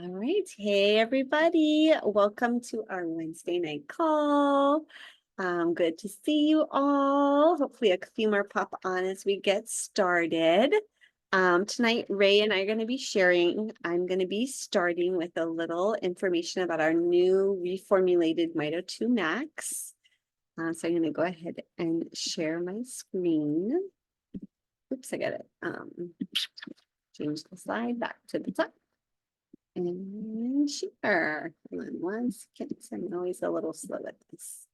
All right. Hey, everybody. Welcome to our Wednesday night call. Good to see you all. Hopefully a few more pop on as we get started. Tonight, Ray and I are going to be sharing. I'm going to be starting with a little information about our new reformulated Mito2Max. So I'm going to go ahead and share my screen. Oops, I got it. Change the slide back to the top. And sure. Hold on 1 second. I'm always a little slow at this.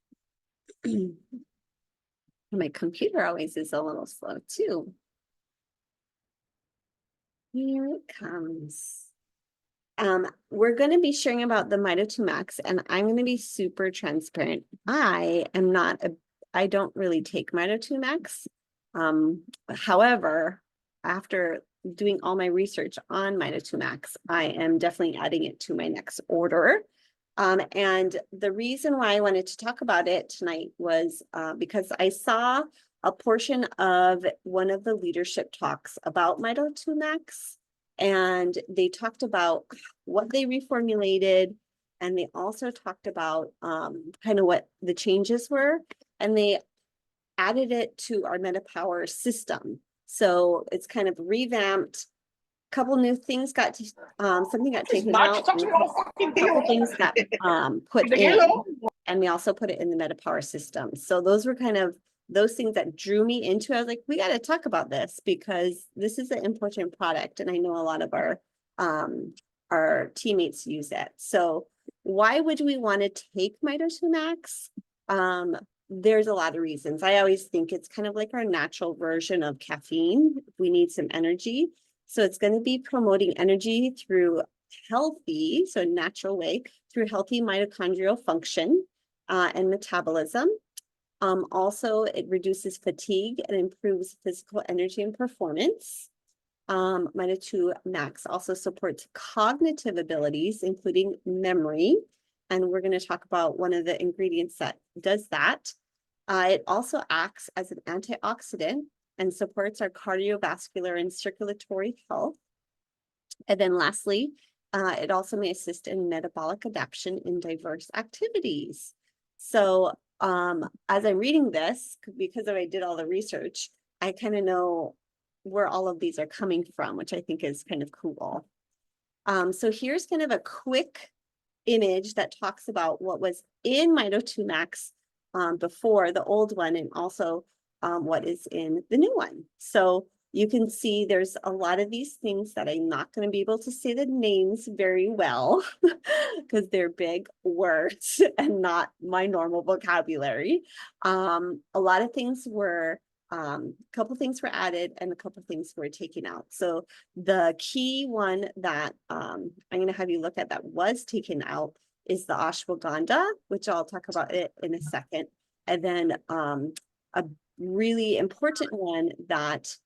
My computer always is a little slow too. Here it comes. We're going to be sharing about the Mito2Max, and I'm going to be super transparent. I don't really take Mito2Max. However, after doing all my research on Mito2Max, I am definitely adding it to my next order. And the reason why I wanted to talk about it tonight was because I saw a portion of one of the leadership talks about Mito2Max, and they talked about what they reformulated, and they also talked about kind of what the changes were, and they added it to our MetaPWR system. So it's kind of revamped. A couple new things got to, something got taken out, and a couple things got put in, and we also put it in the MetaPWR system. So those were kind of those things that drew me into it. I was like, we got to talk about this because this is an important product, and I know a lot of our teammates use it. So why would we want to take Mito2Max? There's a lot of reasons. I always think it's kind of like our natural version of caffeine. We need some energy. So it's going to be promoting energy through healthy, so natural way, through healthy mitochondrial function and metabolism. Also, it reduces fatigue and improves physical energy and performance. Mito2Max also supports cognitive abilities, including memory. And we're going to talk about one of the ingredients that does that. It also acts as an antioxidant and supports our cardiovascular and circulatory health. And then lastly, it also may assist in metabolic adaptation in diverse activities. So as I'm reading this, because I did all the research, I kind of know where all of these are coming from, which I think is kind of cool. So here's kind of a quick image that talks about what was in Mito2Max before the old one, and also what is in the new one. So you can see there's a lot of these things that I'm not going to be able to say the names very well because they're big words and not my normal vocabulary. A lot of things were, a couple things were added and a couple things were taken out. So the key one that I'm going to have you look at that was taken out is the ashwagandha, which I'll talk about it in a second. And then a really important one that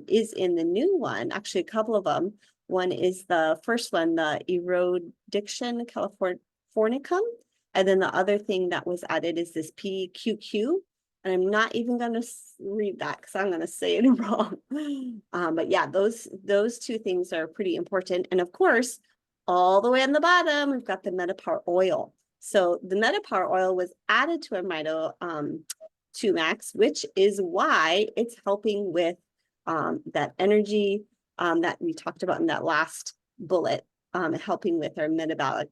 is in the new one, actually a couple of them. One is the first one, the Erodictin californicum. And then the other thing that was added is this PQQ. And I'm not even going to read that because I'm going to say it wrong. But yeah, those two things are pretty important. And of course, all the way on the bottom, we've got the MetaPWR oil. So the MetaPWR oil was added to our Mito2Max, which is why it's helping with that energy that we talked about in that last bullet, helping with our metabolic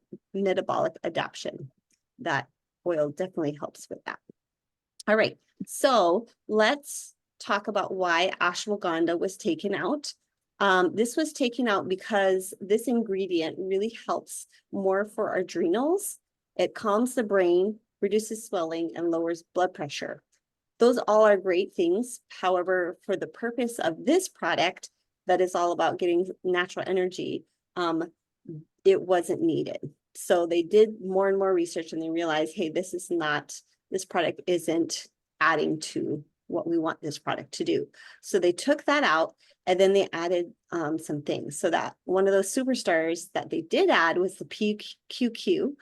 adaptation. That oil definitely helps with that. All right, so let's talk about why ashwagandha was taken out. This was taken out because this ingredient really helps more for our adrenals. It calms the brain, reduces swelling, and lowers blood pressure. Those all are great things. However, for the purpose of this product that is all about getting natural energy, it wasn't needed. So they did more and more research and they realized, hey, this product isn't adding to what we want this product to do. So they took that out and then they added some things. So that one of those superstars that they did add was the PQQ,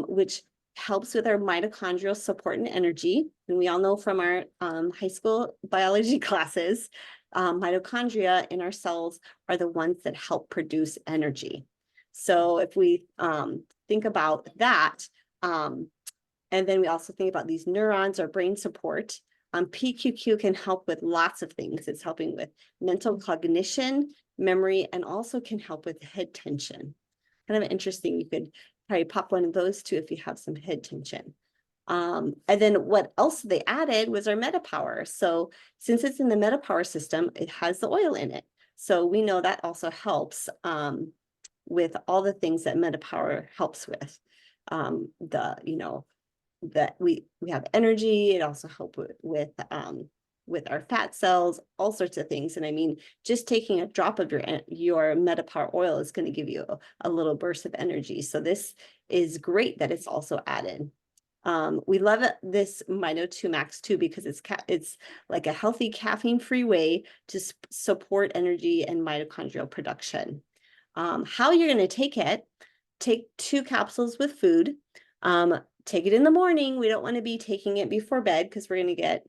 which helps with our mitochondrial support and energy. And we all know from our high school biology classes, mitochondria in our cells are the ones that help produce energy. So if we think about that, and then we also think about these neurons or brain support, PQQ can help with lots of things. It's helping with mental cognition, memory, and also can help with head tension. Kind of interesting. You could probably pop one of those too if you have some head tension. And then what else they added was our MetaPWR. So since it's in the MetaPWR system, it has the oil in it. So we know that also helps with all the things that MetaPWR helps with. That we have energy. It also helps with our fat cells, all sorts of things. And I mean, just taking a drop of your MetaPWR oil is going to give you a little burst of energy. So this is great that it's also added. We love this Mito2Max too, because it's like a healthy caffeine-free way to support energy and mitochondrial production. How you're going to take it, take 2 capsules with food, take it in the morning. We don't want to be taking it before bed because we're going to get,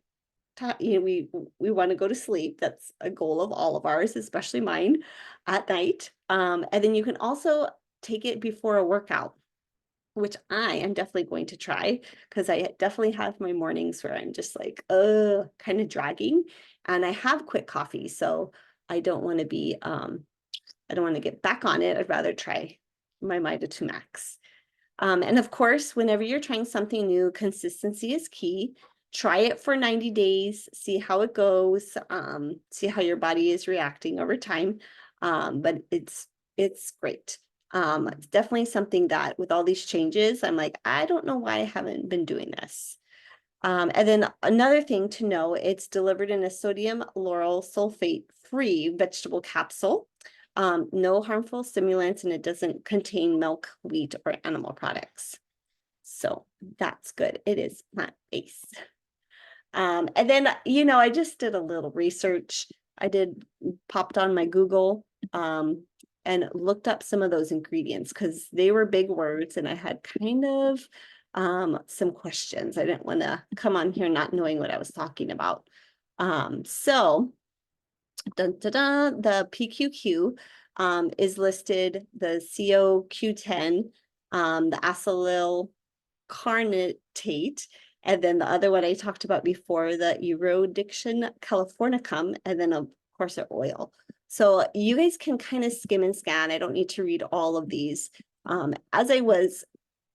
we want to go to sleep. That's a goal of all of ours, especially mine, at night. And then you can also take it before a workout, which I am definitely going to try, because I definitely have my mornings where I'm just like, kind of dragging, and I have quick coffee. So I don't want to be, I don't want to get back on it. I'd rather try my Mito2Max. And of course, whenever you're trying something new, consistency is key. Try it for 90 days, see how it goes, see how your body is reacting over time. But it's great. It's definitely something that with all these changes, I'm like, I don't know why I haven't been doing this. And then another thing to know, it's delivered in a sodium lauryl sulfate free vegetable capsule. No harmful stimulants, and it doesn't contain milk, wheat, or animal products. So that's good. It is plant-based. And then, I just did a little research. Popped on my Google and looked up some of those ingredients because they were big words and I had kind of some questions. I didn't want to come on here not knowing what I was talking about. So the PQQ is listed, the COQ10, the acylyl carnittate, and then the other one I talked about before, the Erodictin californicum, and then of course our oil. So you guys can kind of skim and scan. I don't need to read all of these. As I was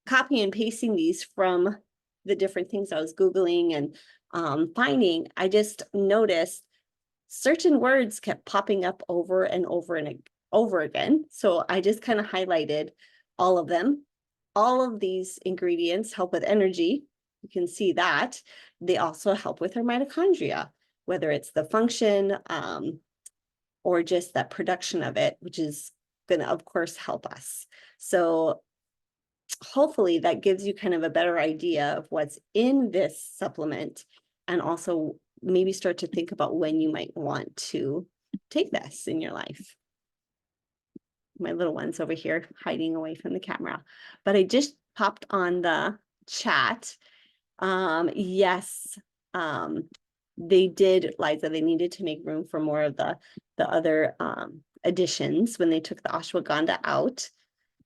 copying and pasting these from the different things I was Googling and finding, I just noticed certain words kept popping up over and over and over again. So I just kind of highlighted all of them. All of these ingredients help with energy. You can see that. They also help with our mitochondria, whether it's the function or just that production of it, which is going to, of course, help us. So hopefully that gives you kind of a better idea of what's in this supplement, and also maybe start to think about when you might want to take this in your life. My little one's over here hiding away from the camera, but I just popped on the chat. Yes, they did, Liza, they needed to make room for more of the other additions when they took the ashwagandha out.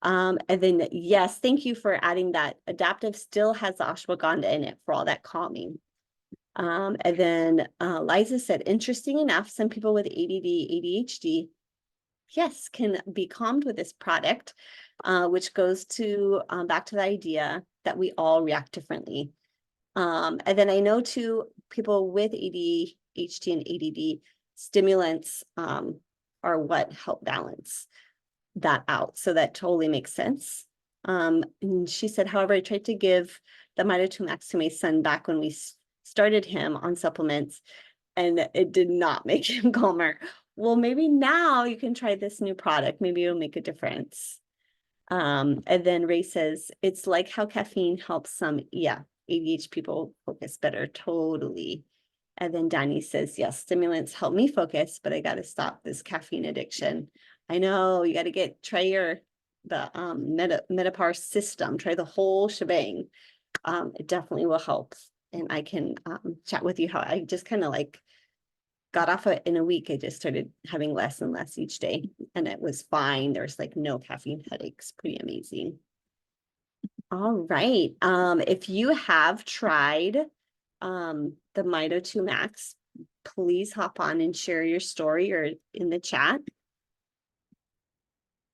And then, yes, thank you for adding that. Adaptive still has the ashwagandha in it for all that calming. And then Liza said, interesting enough, some people with ADD, ADHD, yes, can be calmed with this product, which goes to back to the idea that we all react differently. And then I know too, people with ADHD and ADD, stimulants are what help balance that out. So that totally makes sense. And she said, however, I tried to give the Mito2Max to my son back when we started him on supplements, and it did not make him calmer. Well, maybe now you can try this new product. Maybe it'll make a difference. And then Ray says, it's like how caffeine helps some, ADHD people focus better, totally. And then Danny says, yes, stimulants help me focus, but I got to stop this caffeine addiction. I know, you got to try the MetaPWR system, try the whole shebang. It definitely will help. And I can chat with you how I just kind of like got off it in a week. I just started having less and less each day, and it was fine. There's like no caffeine headaches. Pretty amazing. All right. If you have tried the Mito2Max, please hop on and share your story or in the chat.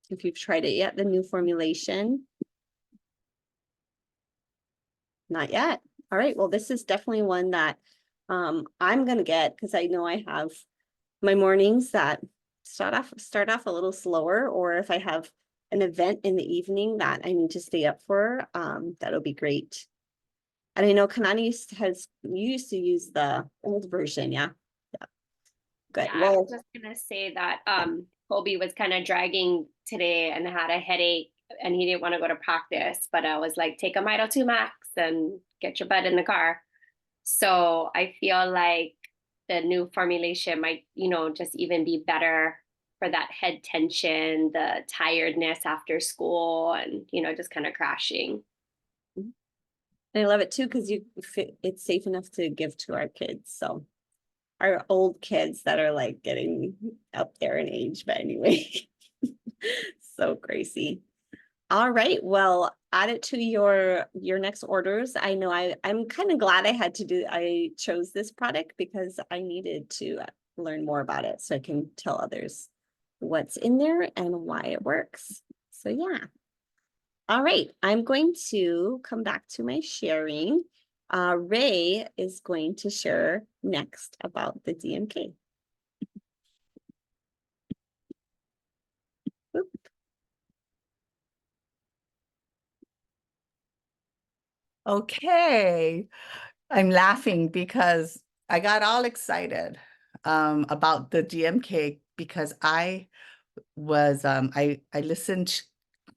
If you've tried it yet, the new formulation. Not yet. All right. Well, this is definitely one that I'm gonna get because I know I have my mornings that start off a little slower, or if I have an event in the evening that I need to stay up for, that'll be great. And I know Kanani used to use the old version, yeah. Yeah. Good. Yeah, I Well, was just gonna say that Kobe was kind of dragging today and had a headache and he didn't want to go to practice, but I was like, take a Mito2Max and get your butt in the car. So I feel like the new formulation might, just even be better for that head tension, the tiredness after school, and just kind of crashing. I love it too because it's safe enough to give to our kids. So our old kids that are like getting up there in age, but anyway, so crazy. All right, well, add it to your next orders. I know I'm kind of glad I chose this product because I needed to learn more about it so I can tell others what's in there and why it works. So yeah. All right, I'm going to come back to my sharing. Ray is going to share next about the DMK. Oop. Okay. I'm laughing because I got all excited about the DMK because I listened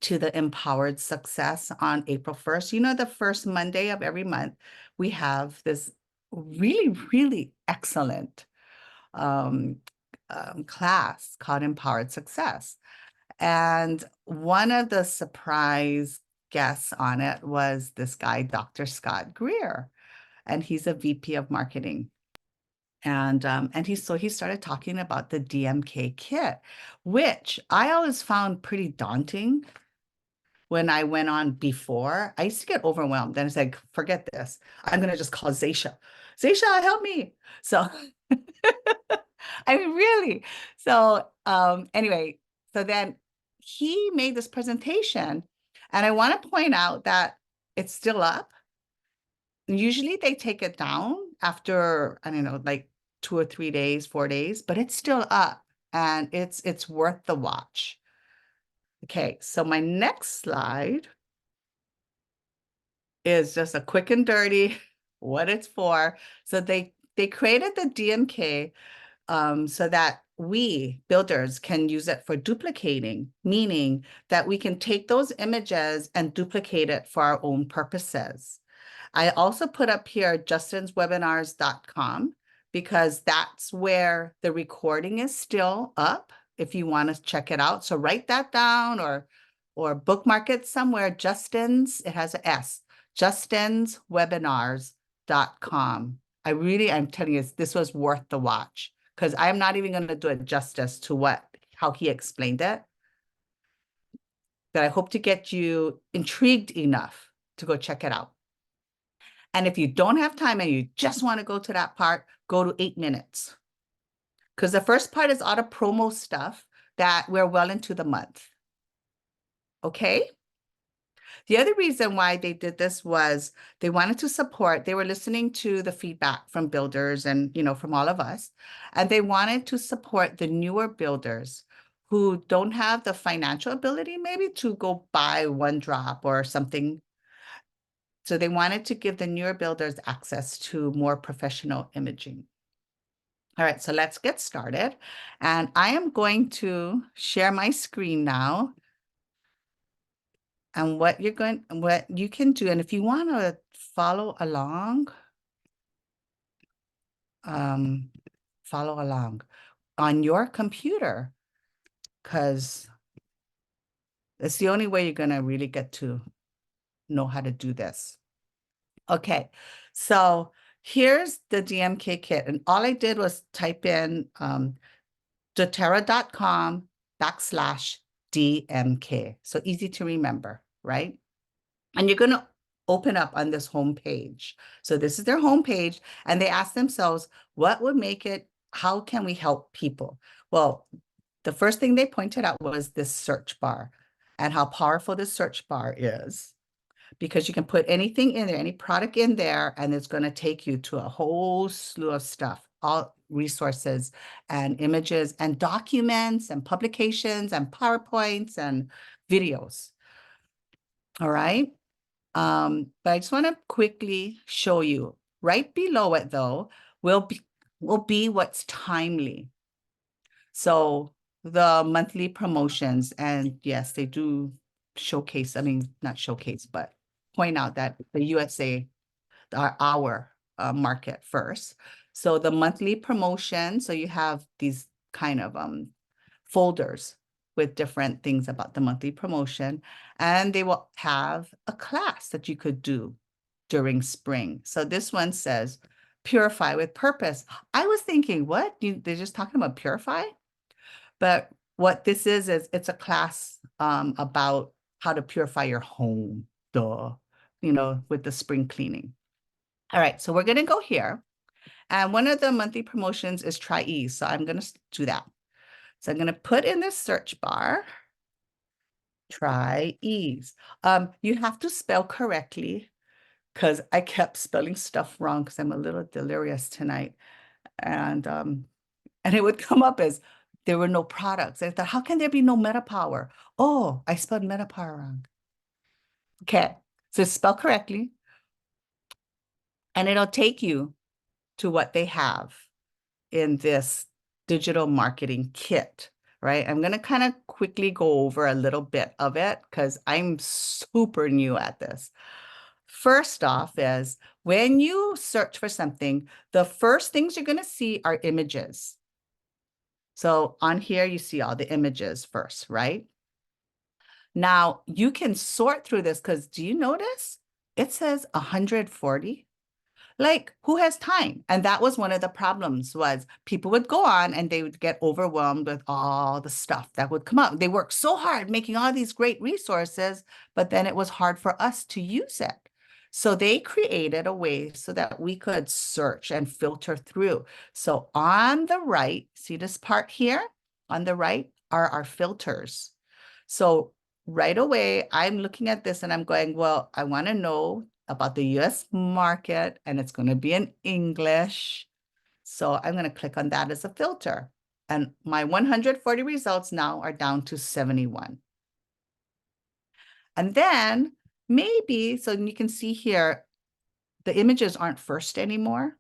to the Empowered Success on April 1st. You know, the first Monday of every month, we have this really, really excellent class called Empowered Success. And one of the surprise guests on it was this guy, Dr. Scott Greer, and he's a VP of marketing. And he started talking about the DMK kit, which I always found pretty daunting when I went on before. I used to get overwhelmed. And it's like, forget this. I'm going to just call Zaisha. Zaisha, help me. So, I mean, really. So anyway, so then he made this presentation. And I want to point out that it's still up. Usually they take it down after, I don't know, like 2 or 3 days, 4 days, but it's still up and it's worth the watch. Okay, so my next slide is just a quick and dirty what it's for. So they created the DMK so that we builders can use it for duplicating, meaning that we can take those images and duplicate it for our own purposes. I also put up here justinswebinars.com because that's where the recording is still up if you want to check it out. So write that down or bookmark it somewhere. Justin's, it has an S, justinswebinars.com. I'm telling you, this was worth the watch because I'm not even going to do it justice to how he explained it. But I hope to get you intrigued enough to go check it out. And if you don't have time and you just want to go to that part, go to 8 minutes. Because the first part is all the promo stuff that we're well into the month. Okay? The other reason why they did this was they wanted to support, they were listening to the feedback from builders and, from all of us, and they wanted to support the newer builders who don't have the financial ability maybe to go buy one drop or something. So they wanted to give the newer builders access to more professional imaging. All right, so let's get started. And I am going to share my screen now. And what you can do, and if you want to follow along on your computer, because it's the only way you're going to really get to know how to do this. Okay, so here's the DMK kit. And all I did was type in doTERRA.com/DMK. So easy to remember, right? And you're going to open up on this home page. So this is their home page, and they ask themselves, what would make it, how can we help people? Well, the first thing they pointed out was this search bar and how powerful this search bar is, because you can put anything in there, any product in there, and it's going to take you to a whole slew of stuff, all resources and images and documents and publications and PowerPoints and videos. All right. But I just want to quickly show you right below it, though, will be what's timely. So the monthly promotions, and yes, they do showcase, I mean, not showcase, but point out that the USA are our market first. So the monthly promotion, so you have these kind of folders with different things about the monthly promotion, and they will have a class that you could do during spring. So this one says purify with purpose. I was thinking, what? They're just talking about purify? But what this is it's a class about how to purify your home, with the spring cleaning. All right, so we're going to go here. And one of the monthly promotions is try ease. So I'm going to do that. So I'm going to put in this search bar, try ease. You have to spell correctly, because I kept spelling stuff wrong because I'm a little delirious tonight. And it would come up as there were no products. I thought, how can there be no MetaPWR? Oh, I spelled MetaPWR wrong. Okay, so spell correctly. And it'll take you to what they have in this digital marketing kit, right? I'm going to kind of quickly go over a little bit of it because I'm super new at this. First off is when you search for something, the first things you're going to see are images. So on here, you see all the images first, right? Now you can sort through this because do you notice it says 140? Like, who has time? And that was one of the problems, was people would go on and they would get overwhelmed with all the stuff that would come up. They worked so hard making all these great resources, but then it was hard for us to use it. So they created a way so that we could search and filter through. So on the right, see this part here? On the right are our filters. So right away, I'm looking at this and I'm going, well, I want to know about the US market, and it's going to be in English. So I'm going to click on that as a filter. And my 140 results now are down to 71. And then maybe, so you can see here, the images aren't first anymore.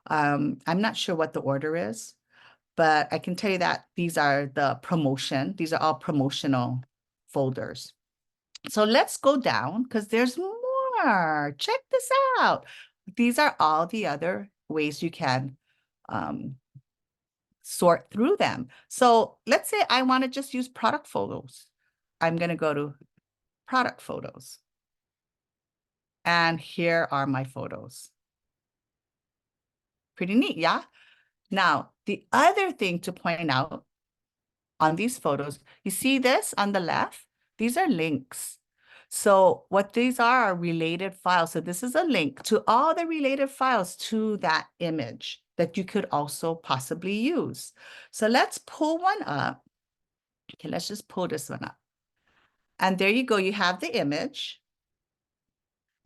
I'm not sure what the order is, but I can tell you that these are the promotion. These are all promotional folders. So let's go down because there's more. Check this out. These are all the other ways you can sort through them. So let's say I want to just use product photos. I'm going to go to product photos. And here are my photos. Pretty neat, yeah? Now, the other thing to point out on these photos, you see this on the left? These are links. So what these are related files. So this is a link to all the related files to that image that you could also possibly use. So let's pull one up. Okay, let's just pull this one up. And there you go. You have the image.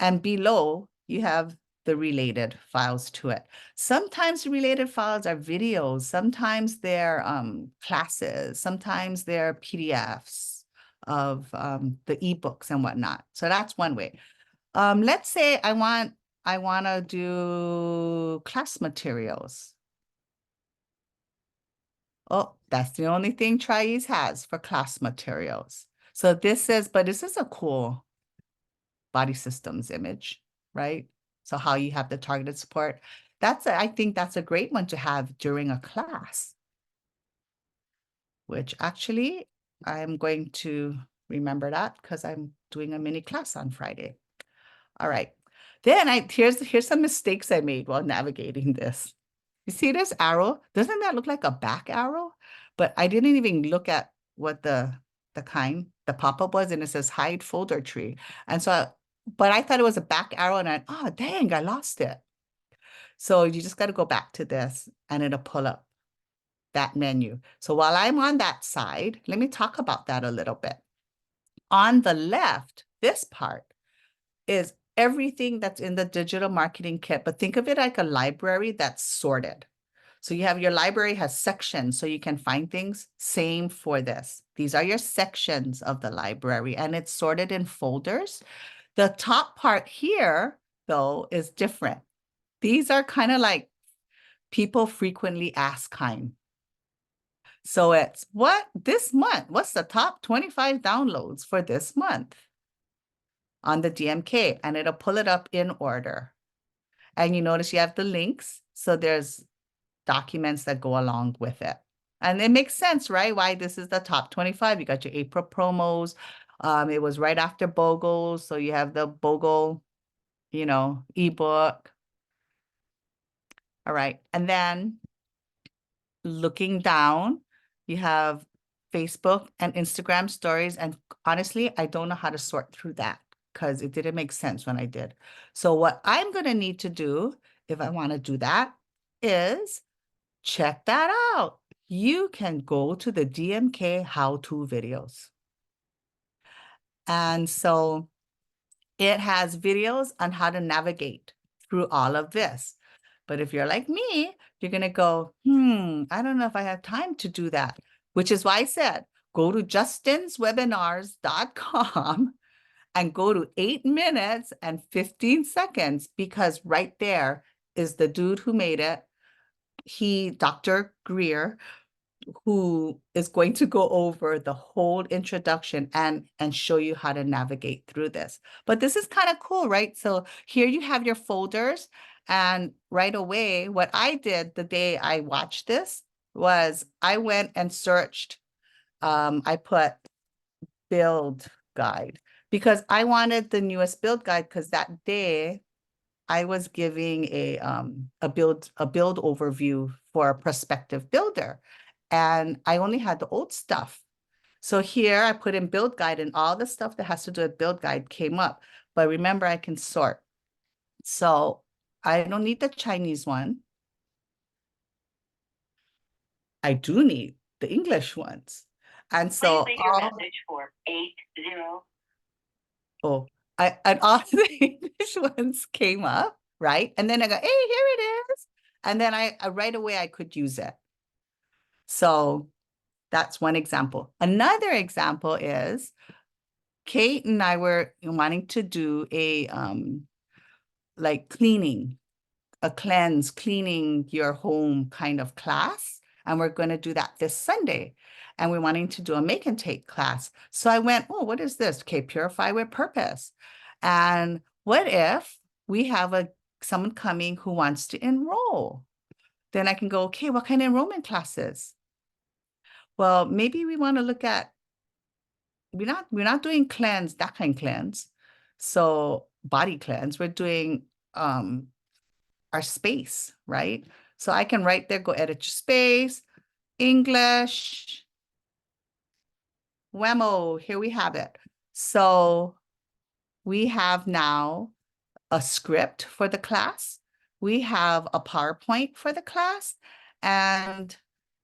And below, you have the related files to it. Sometimes related files are videos. Sometimes they're classes. Sometimes they're PDFs of the ebooks and whatnot. So that's one way. Let's say I want to do class materials. Oh, that's the only thing TryEase has for class materials. So this is a cool body systems image, right? So how you have the targeted support. I think that's a great one to have during a class, which actually I'm going to remember that because I'm doing a mini class on Friday. All right. Then here's some mistakes I made while navigating this. You see this arrow? Doesn't that look like a back arrow? But I didn't even look at what the pop-up was, and it says hide folder tree. And so, but I thought it was a back arrow, and oh dang, I lost it. So you just got to go back to this and it'll pull up that menu. So while I'm on that side, let me talk about that a little bit. On the left, this part is everything that's in the digital marketing kit, but think of it like a library that's sorted. So you have your library has sections so you can find things. Same for this. These are your sections of the library and it's sorted in folders. The top part here, though, is different. These are kind of like people frequently ask kind. So it's this month, what's the top 25 downloads for this month on the DMK, and it'll pull it up in order. And you notice you have the links. So there's documents that go along with it. And it makes sense, right? Why this is the top 25. You got your April promos. It was right after BOGO. So you have the BOGO, ebook. All right. And then looking down, you have Facebook and Instagram stories. And honestly, I don't know how to sort through that because it didn't make sense when I did. So what I'm going to need to do, if I want to do that, is check that out. You can go to the DMK how-to videos. And so it has videos on how to navigate through all of this. But if you're like me, you're going to go, I don't know if I have time to do that, which is why I said, go to justinswebinars.com and go to 8 minutes and 15 seconds, because right there is the dude who made it. Dr. Greer, who is going to go over the whole introduction and show you how to navigate through this. But this is kind of cool, right? So here you have your folders, and right away, what I did the day I watched this was I went and searched, I put build guide, because I wanted the newest build guide, because that day I was giving a build overview for a prospective builder, and I only had the old stuff. So here I put in build guide, and all the stuff that has to do with build guide came up. But remember, I can sort. So I don't need the Chinese one. I do need the English ones. And so Please leave your message for 80. and all the English ones came up, right? And then I go, hey, here it is. And then I right away I could use it. So that's one example. Another example is Kate and I were wanting to do a like cleaning, a cleaning your home kind of class. And we're going to do that this Sunday. And we're wanting to do a make and take class. So I went, oh, what is this? Okay, Purify with Purpose. And what if we have someone coming who wants to enroll? Then I can go, okay, what kind of enrollment classes? Well, maybe we want to look at, we're not doing cleanse, that kind of cleanse. So body cleanse, we're doing our space, right? So I can right there, go edit your space, English, whammo, here we have it. So we have now a script for the class. We have a PowerPoint for the class, and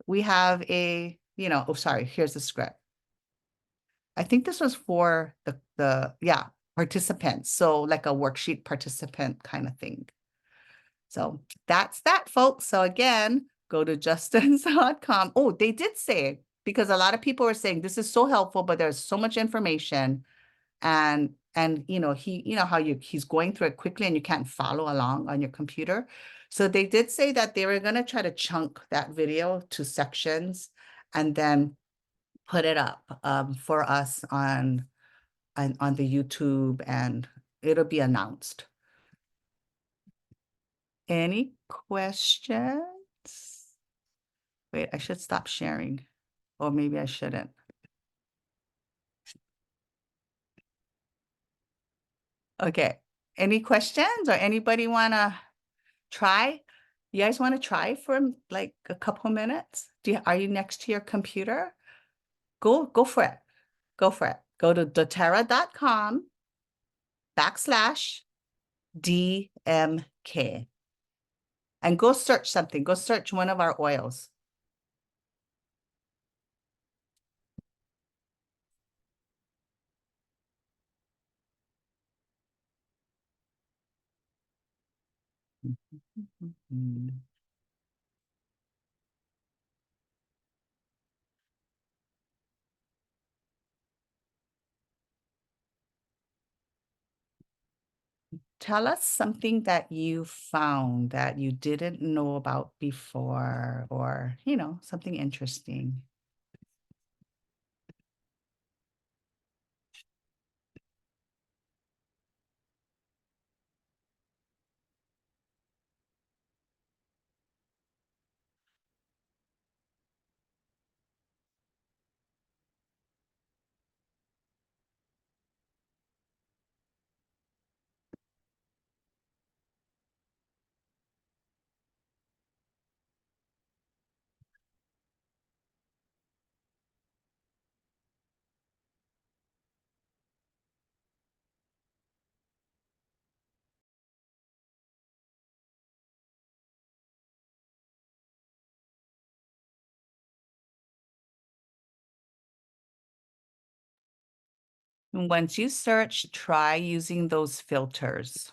we have a, oh, sorry, here's the script. I think this was for the participants. So like a worksheet participant kind of thing. So that's that, folks. So again, go to justins.com. Oh, they did say, because a lot of people are saying this is so helpful, but there's so much information, and he's going through it quickly and you can't follow along on your computer. So they did say that they were going to try to chunk that video to sections and then put it up for us on the YouTube, and it'll be announced. Any questions? Wait, I should stop sharing, or maybe I shouldn't. Okay, Any questions or anybody wanna try? You guys wanna try for like a couple minutes? Are you next to your computer? Go for it. Go for it. Go to doTERRA.com/DMK. And go search something. Go search one of our oils. Tell us something that you found that you didn't know about before, or, something interesting. And once you search, try using those filters.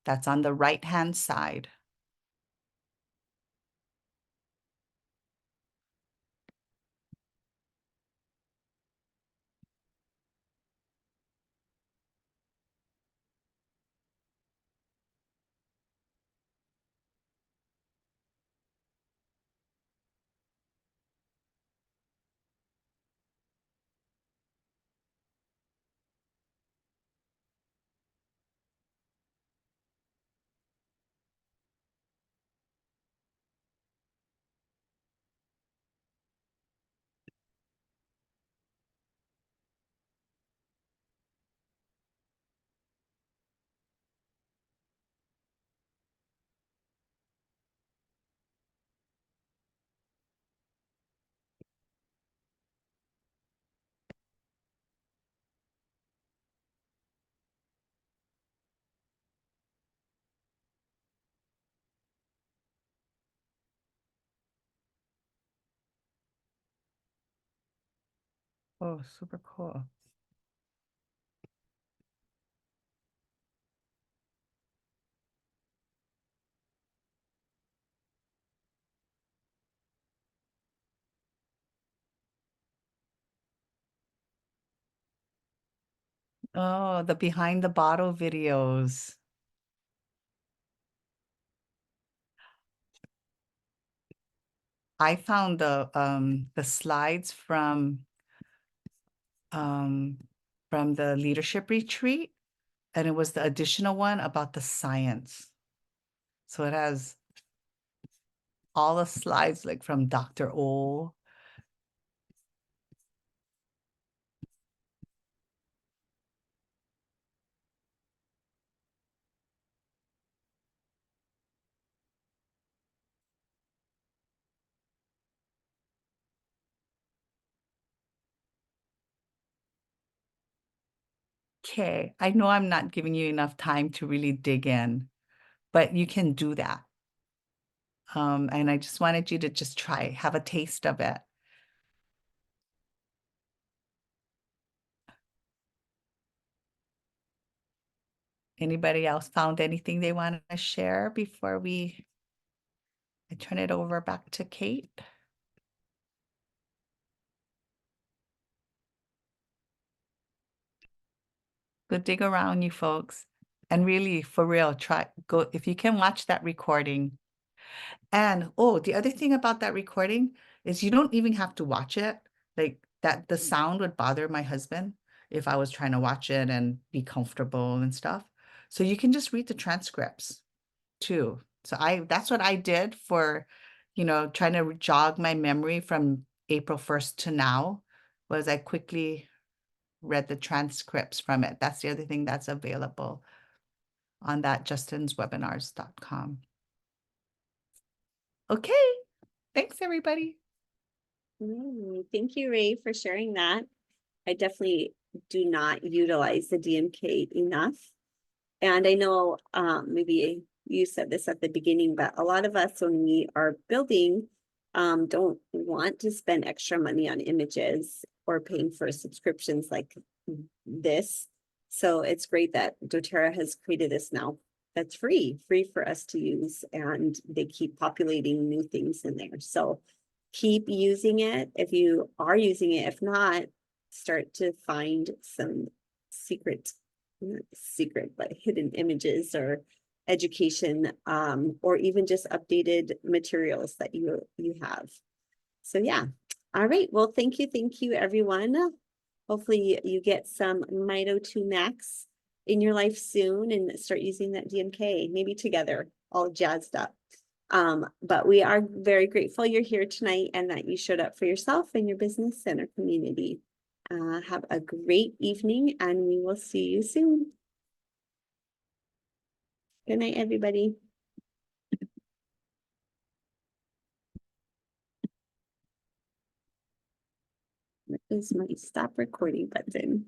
That's on the right-hand side. Oh, super cool. Oh, the behind the bottle videos. I found the slides from the leadership retreat, and it was the additional one about the science. So it has all the slides like from Dr. O. Okay, I know I'm not giving you enough time to really dig in, but you can do that. And I just wanted you to just try, have a taste of it. Anybody else found anything they want to share before I turn it over back to Kate? Go dig around, you folks. And really, for real, go, if you can watch that recording. And oh, the other thing about that recording is you don't even have to watch it. Like that, the sound would bother my husband if I was trying to watch it and be comfortable and stuff. So you can just read the transcripts too. So that's what I did for, trying to jog my memory from April 1st to now, was I quickly read the transcripts from it. That's the other thing that's available on that justinswebinars.com. Okay, thanks everybody. Thank you, Ray, for sharing that. I definitely do not utilize the DMK enough. And I know maybe you said this at the beginning, but a lot of us, when we are building, don't want to spend extra money on images or paying for subscriptions like this. So it's great that doTERRA has created this now that's free for us to use, and they keep populating new things in there. So keep using it if you are using it. If not, start to find some not secret, but hidden images or education, or even just updated materials that you have. So yeah. All right. Well, thank you, everyone. Hopefully you get some Mito2Max in your life soon and start using that DMK, maybe together, all jazzed up. But we are very grateful you're here tonight and that you showed up for yourself and your business and our community. Have a great evening, and we will see you soon. Good night, everybody. Where is my stop recording button?